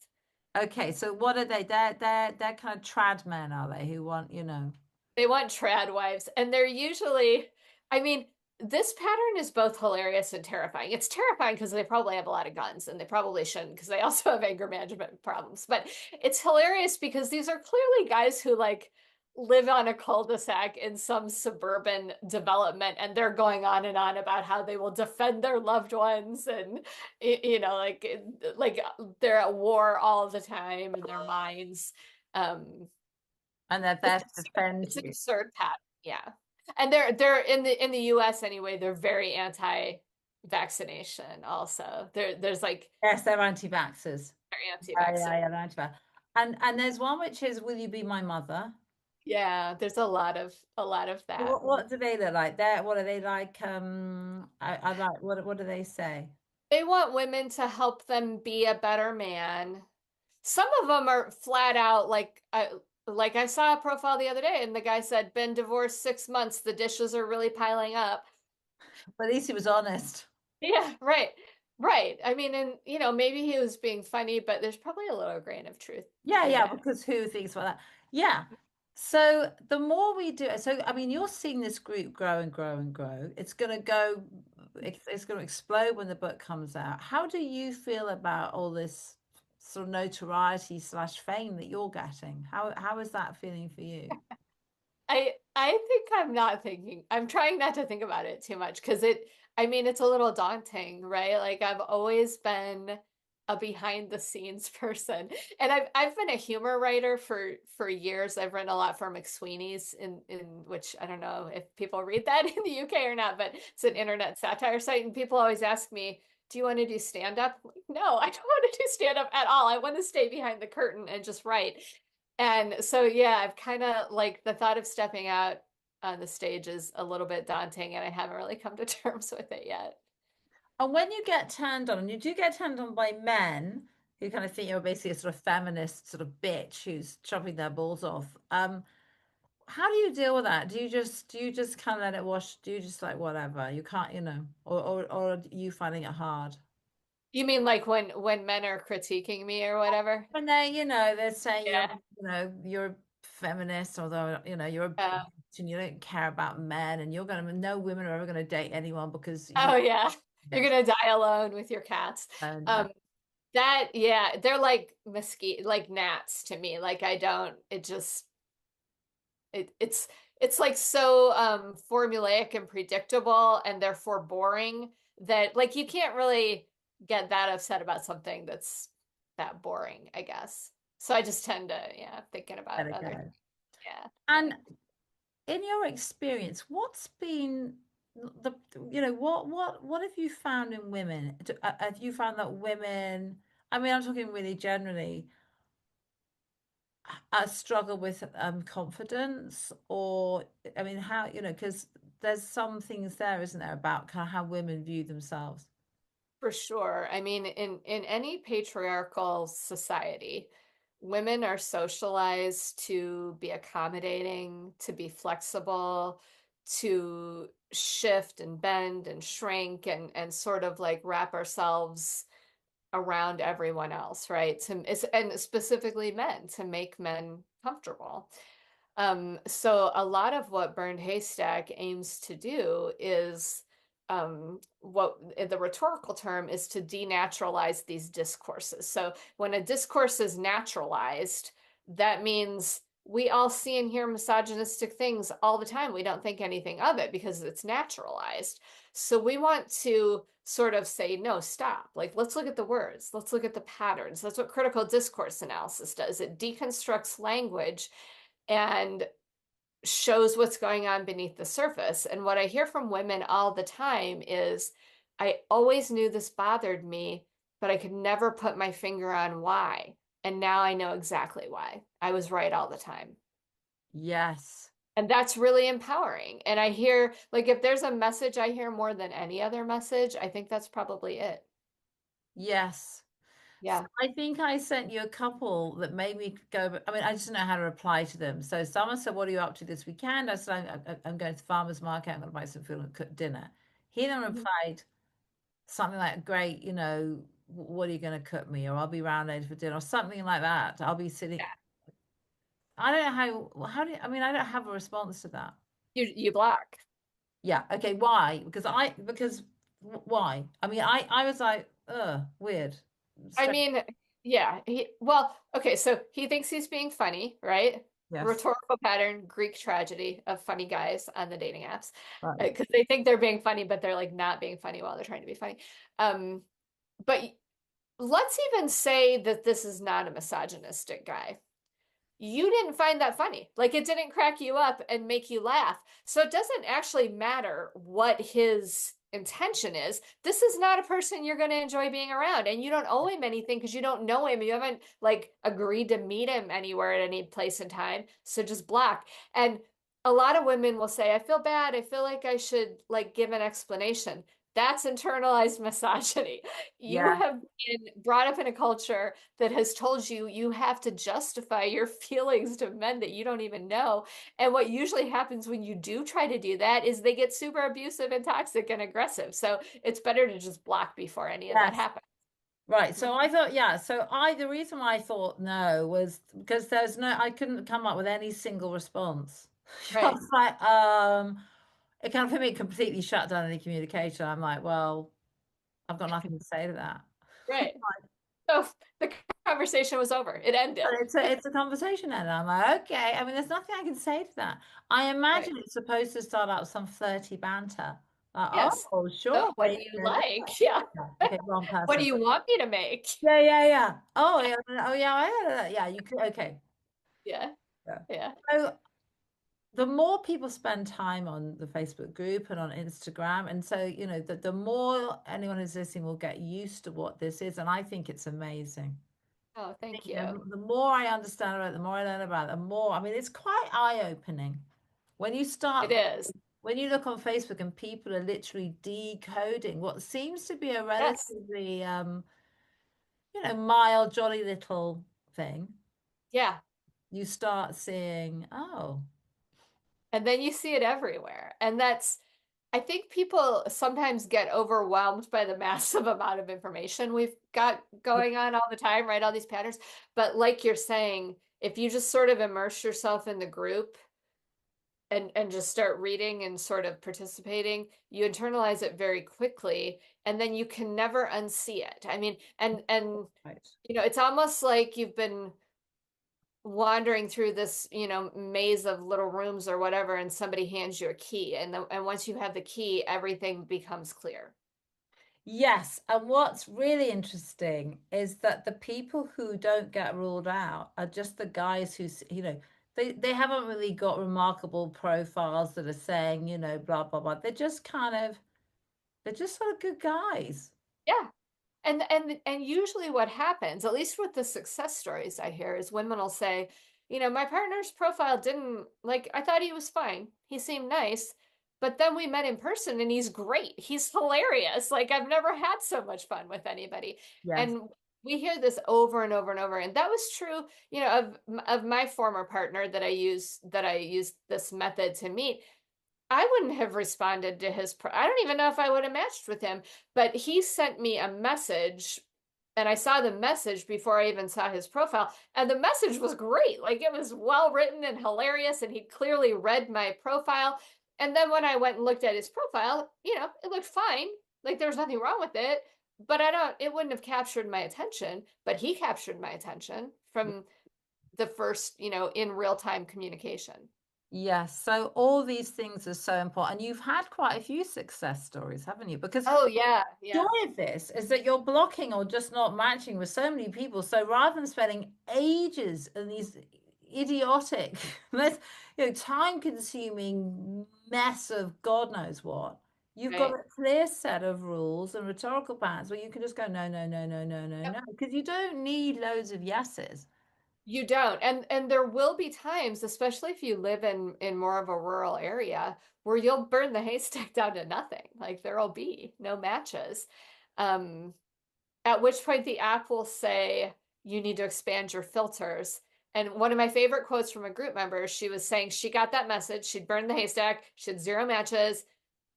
Okay, so what are they? They're kind of trad men, are they? Who want, you know. They want trad wives, and they're usually, I mean, this pattern is both hilarious and terrifying. It's terrifying because they probably have a lot of guns, and they probably shouldn't because they also have anger management problems. But it's hilarious because these are clearly guys who like live on a cul-de-sac in some suburban development, and they're going on and on about how they will defend their loved ones, and like they're at war all the time in their minds. Um, And they're there it's to defend it's an you. absurd pattern, yeah. And they're in the US anyway, they're very anti-vaccination also. There's like Yes, they're anti-vaxxers. they're Yeah, anti-vaccine. yeah, they're anti-vax. And there's one which is, "Will you be my mother?" Yeah, there's a lot of that. What do they look like? What are they like? I like what do they say? They want women to help them be a better man. Some of them are flat out like I saw a profile the other day and the guy said, been divorced 6 months, the dishes are really piling up. But at least he was honest. Yeah, right. Right. I mean, and maybe he was being funny, but there's probably a little grain of truth Yeah, in yeah, that. because who thinks about that? Yeah. So the more we do it, so I mean, you're seeing this group grow and grow and grow. It's going to go, it's going to explode when the book comes out. How do you feel about all this sort of notoriety slash fame that you're getting? How is that feeling for you? I think I'm trying not to think about it too much because I mean it's a little daunting, right? Like I've always been a behind the scenes person. And I've been a humor writer for years. I've written a lot for McSweeney's in which I don't know if people read that in the UK or not, but it's an internet satire site and people always ask me, "Do you want to do stand up?" No, I don't want to do stand up at all. I want to stay behind the curtain and just write. And so, yeah, I've kind of like the thought of stepping out on the stage is a little bit daunting, and I haven't really come to terms with it yet. And when you get turned on, and you do get turned on by men who kind of think you're basically a sort of feminist sort of bitch who's chopping their balls off, how do you deal with that? Do you just kind of let it wash? Do you just like whatever? You can't, or are you finding it hard? You mean like when men are critiquing me or whatever? When they're saying Yeah. you're a feminist, although you're a Uh, bitch and you don't care about men, and you're gonna no women are ever gonna date anyone because oh you yeah. You're bitch. gonna die alone with your cats. And Um, that yeah, they're like mesquite, like gnats to me. Like I don't, it just it's like so formulaic and predictable and therefore boring that like you can't really get that upset about something that's that boring, I guess. So I just tend to, yeah, thinking let about it other, go. yeah, And letting in your experience, what's been the what have you found in women? Have you found that women, I mean, I'm talking really generally, struggle with confidence, or I mean, how, because there's some things there, isn't there, about kind of how women view themselves. for sure. I mean, in any patriarchal society, women are socialized to be accommodating, to be flexible, to shift and bend and shrink and sort of like wrap ourselves around everyone else, right? And specifically men, to make men comfortable. So a lot of what Burned Haystack aims to do is what the rhetorical term is to denaturalize these discourses. So when a discourse is naturalized, that means we all see and hear misogynistic things all the time. We don't think anything of it because it's naturalized. So we want to sort of say, no, stop. Like, let's look at the words. Let's look at the patterns. That's what critical discourse analysis does. It deconstructs language and shows what's going on beneath the surface. And what I hear from women all the time is, I always knew this bothered me, but I could never put my finger on why. And now I know exactly why. I was right all the time. Yes. And that's really empowering. And I hear, like, if there's a message I hear more than any other message, I think that's probably it. Yes. So Yeah. I think I sent you a couple that made me go. I mean, I just don't know how to reply to them. So someone said, "What are you up to this weekend?" I said, "I'm going to the farmer's market. I'm going to buy some food and cook dinner." He then Mhm. replied something like, "Great, what are you going to cook me?" Or "I'll be around later for dinner," or something like that. I'll be sitting. Yeah. I don't know how do you, I mean, I don't have a response to that. You block. Yeah. Okay. Why? Because why? I mean, I was like, weird. I Strange. mean, yeah. Well, okay, so he thinks he's being funny, right? Yes. Rhetorical pattern, Greek tragedy of funny guys on the dating apps. Right. Because they think they're being funny, but they're like not being funny while they're trying to be funny. Um, but let's even say that this is not a misogynistic guy. You didn't find that funny. Like it didn't crack you up and make you laugh. So it doesn't actually matter what his intention is. This is not a person you're going to enjoy being around. And you don't owe him anything because you don't know him. You haven't like agreed to meet him anywhere at any place and time. So just block. And a lot of women will say, I feel bad. I feel like I should like give an explanation. That's internalized misogyny. You Yeah. have been brought up in a culture that has told you you have to justify your feelings to men that you don't even know. And what usually happens when you do try to do that is they get super abusive and toxic and aggressive. So it's better to just block before any of that Yes. happens. Right. So I thought, yeah. The reason why I thought no was because I couldn't come up with any single response. I Right. was like, it kind of for me completely shut down any communication. I'm like, well, I've got nothing to say to that. Right. So the conversation was over. It ended. But it's a conversation, and I'm like, okay. I mean, there's nothing I can say to that. I Right. imagine it's supposed to start out with some flirty banter. Like, Yes. oh, So sure. What what are do you you gonna do? like? Yeah. Yeah. Okay, wrong What do person. you want me to make? Yeah, yeah, yeah. Oh, yeah. Oh, yeah. I heard that. Yeah, you could. Okay. Yeah. Yeah. Yeah. So the more people spend time on the Facebook group and on Instagram, and so the more anyone who's listening will get used to what this is, and I think it's amazing. Oh, I thank think, you. the more I understand about it, the more I learn about it, the more. I mean, it's quite eye-opening when you It start is. when you look on Facebook and people are literally decoding what seems to be a Yes. relatively mild, jolly little thing. Yeah. You start seeing, oh, And then you see it everywhere. And I think people sometimes get overwhelmed by the massive amount of information we've got going on all the time, right? All these patterns. But like you're saying, if you just sort of immerse yourself in the group and just start reading and sort of participating, you internalize it very quickly, and then you can never unsee it. I mean, and right. it's almost like you've been wandering through this, maze of little rooms or whatever, and somebody hands you a key, and once you have the key, everything becomes clear. Yes, and what's really interesting is that the people who don't get ruled out are just the guys they haven't really got remarkable profiles that are saying, blah blah blah. They're just sort of good guys. Yeah. And usually what happens, at least with the success stories I hear, is women will say, my partner's profile didn't like I thought he was fine. He seemed nice, but then we met in person and he's great. He's hilarious. Like I've never had so much fun with anybody. Yes. And we hear this over and over and over. And that was true, of my former partner that I used this method to meet. I wouldn't have responded to I don't even know if I would have matched with him, but he sent me a message and I saw the message before I even saw his profile. And the message was great. Like it was well written and hilarious. And he clearly read my profile. And then when I went and looked at his profile, it looked fine. Like there was nothing wrong with it. But it wouldn't have captured my attention. But he captured my attention from the first, in real time communication. Yes. So all these things are so important. And you've had quite a few success stories, haven't you? Because Oh, yeah. joy Yeah. of this is that you're blocking or just not matching with so many people. So rather than spending ages in these idiotic, time-consuming mess of God knows what, you've got Right. a clear set of rules and rhetorical patterns where you can just go, no, no, no, no, no, no, Yep. no, because you don't need loads of yeses. You don't. And there will be times, especially if you live in more of a rural area, where you'll burn the haystack down to nothing. Like there'll be no matches. Um, at which point the app will say, you need to expand your filters. And one of my favorite quotes from a group member, she was saying she got that message. She'd burned the haystack. She had 0 matches.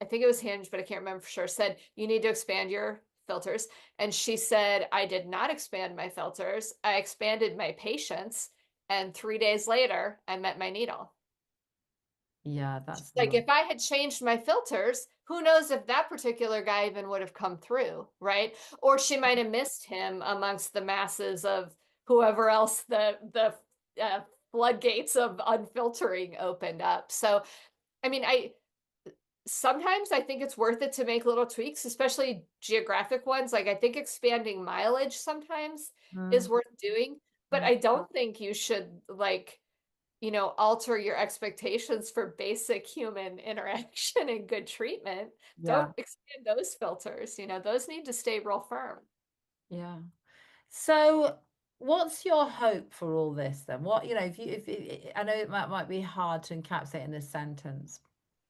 I think it was Hinge, but I can't remember for sure. Said, you need to expand your filters. And she said, I did not expand my filters. I expanded my patience. And 3 days later, I met my needle. Yeah, that's Like love. if I had changed my filters, who knows if that particular guy even would have come through, right? Or she might have missed him amongst the masses of whoever else the floodgates of unfiltering opened up. So, I mean, I sometimes I think it's worth it to make little tweaks, especially geographic ones. Like I think expanding mileage sometimes is Mm, worth doing, but mm, I don't think you should like alter your expectations for basic human interaction and good treatment. yeah, Don't expand those filters. Those need to stay real firm. yeah. So, what's your hope for all this then? What, if I know it might be hard to encapsulate in a sentence.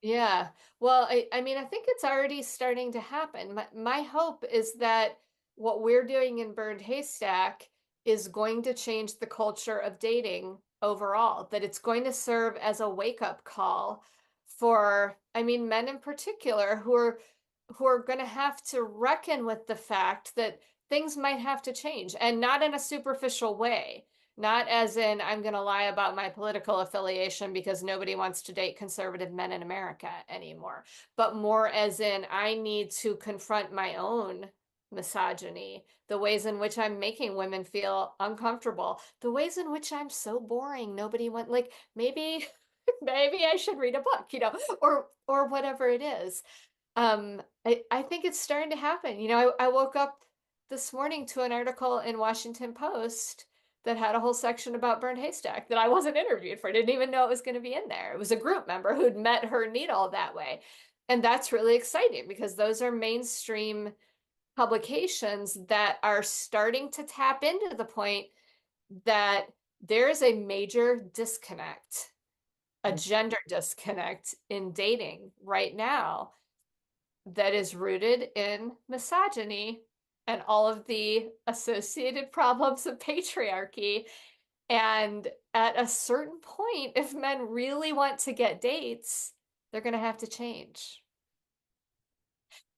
Yeah. Well, I mean, I think it's already starting to happen. My hope is that what we're doing in Burned Haystack is going to change the culture of dating overall, that it's going to serve as a wake-up call for, I mean, men in particular who are going to have to reckon with the fact that things might have to change, and not in a superficial way. Not as in, I'm going to lie about my political affiliation because nobody wants to date conservative men in America anymore, but more as in, I need to confront my own misogyny, the ways in which I'm making women feel uncomfortable, the ways in which I'm so boring. Nobody went, like, maybe, maybe I should read a book, or whatever it is. I think it's starting to happen. I woke up this morning to an article in Washington Post that had a whole section about Burned Haystack that I wasn't interviewed for. I didn't even know it was going to be in there. It was a group member who'd met her needle that way. And that's really exciting because those are mainstream publications that are starting to tap into the point that there's a major disconnect, a Yeah. gender disconnect in dating right now that is rooted in misogyny and all of the associated problems of patriarchy. And at a certain point, if men really want to get dates, they're going to have to change.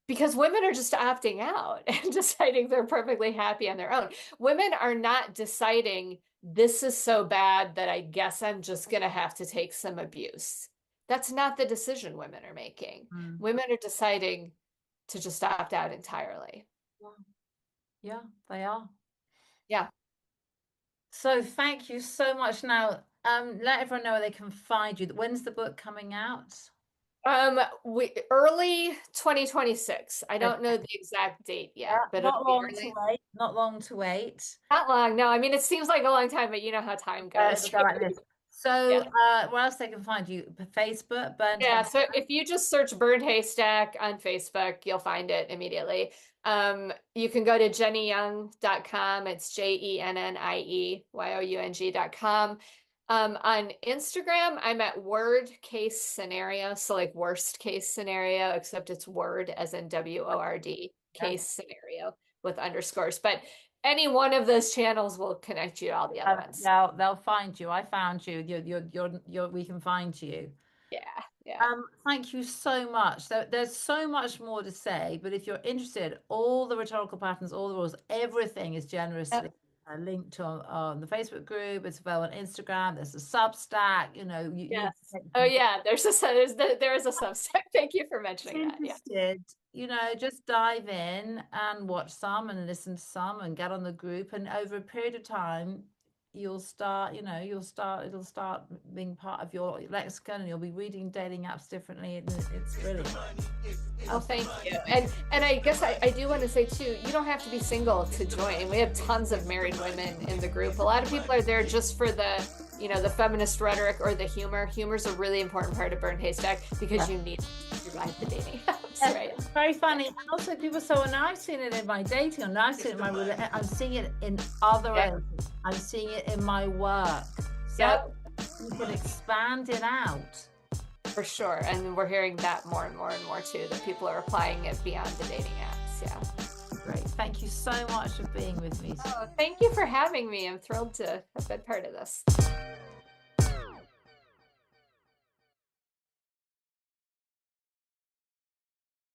Because women are just opting out and deciding they're perfectly happy on their own. Women are not deciding, this is so bad that I guess I'm just going to have to take some abuse. That's not the decision women are making. Mm. Women are deciding to just opt out entirely. Yeah, they are. Yeah. So thank you so much. Now, let everyone know where they can find you. When's the book coming out? We early 2026. I Okay. don't know the exact date Yeah, yet, but it'll not be long to early. wait. Not long to wait. Not long. No, I mean it seems like a long time, but you know how time It'll goes, go like right? this. So, Yeah. where else they can find you? Facebook, Burnt Yeah, Hay. so if you just search Burned Haystack on Facebook, you'll find it immediately. You can go to jennieyoung.com. It's JENNIEYOUNG.com. On Instagram, I'm at word case scenario. So like worst case scenario, except it's word as in WORD Yeah. case scenario with underscores. But any one of those channels will connect you to all the other ones. They'll find you. I found you. We can find you. Yeah, yeah. Thank you so much. There's so much more to say, but if you're interested, all the rhetorical patterns, all the rules, everything is generously linked to on the Facebook group. It's available on Instagram. There's a Substack. You Yes. Oh yeah, there is a Substack. Thank you for mentioning that. Yeah. interested, just dive in and watch some and listen to some and get on the group. And over a period of time, it'll start being part of your lexicon, and you'll be reading dating apps differently. It's brilliant. Well, thank you. And I guess I do want to say too, you don't have to be single to join. We have tons of married women in the group. A lot of people are there just for the feminist rhetoric or the humor. Humor's a really important part of Burned Haystack because you need to survive the dating apps, right? It's very funny. And also people say, well, now I've seen it in my dating, and now I've seen it in my I'm seeing it in other areas. I'm seeing it in my work. So you can expand it out. For sure. And we're hearing that more and more and more too, that people are applying it beyond the dating apps. Yeah. Great. Thank you so much for being with me. Oh, thank you for having me. I'm thrilled to have been part of this.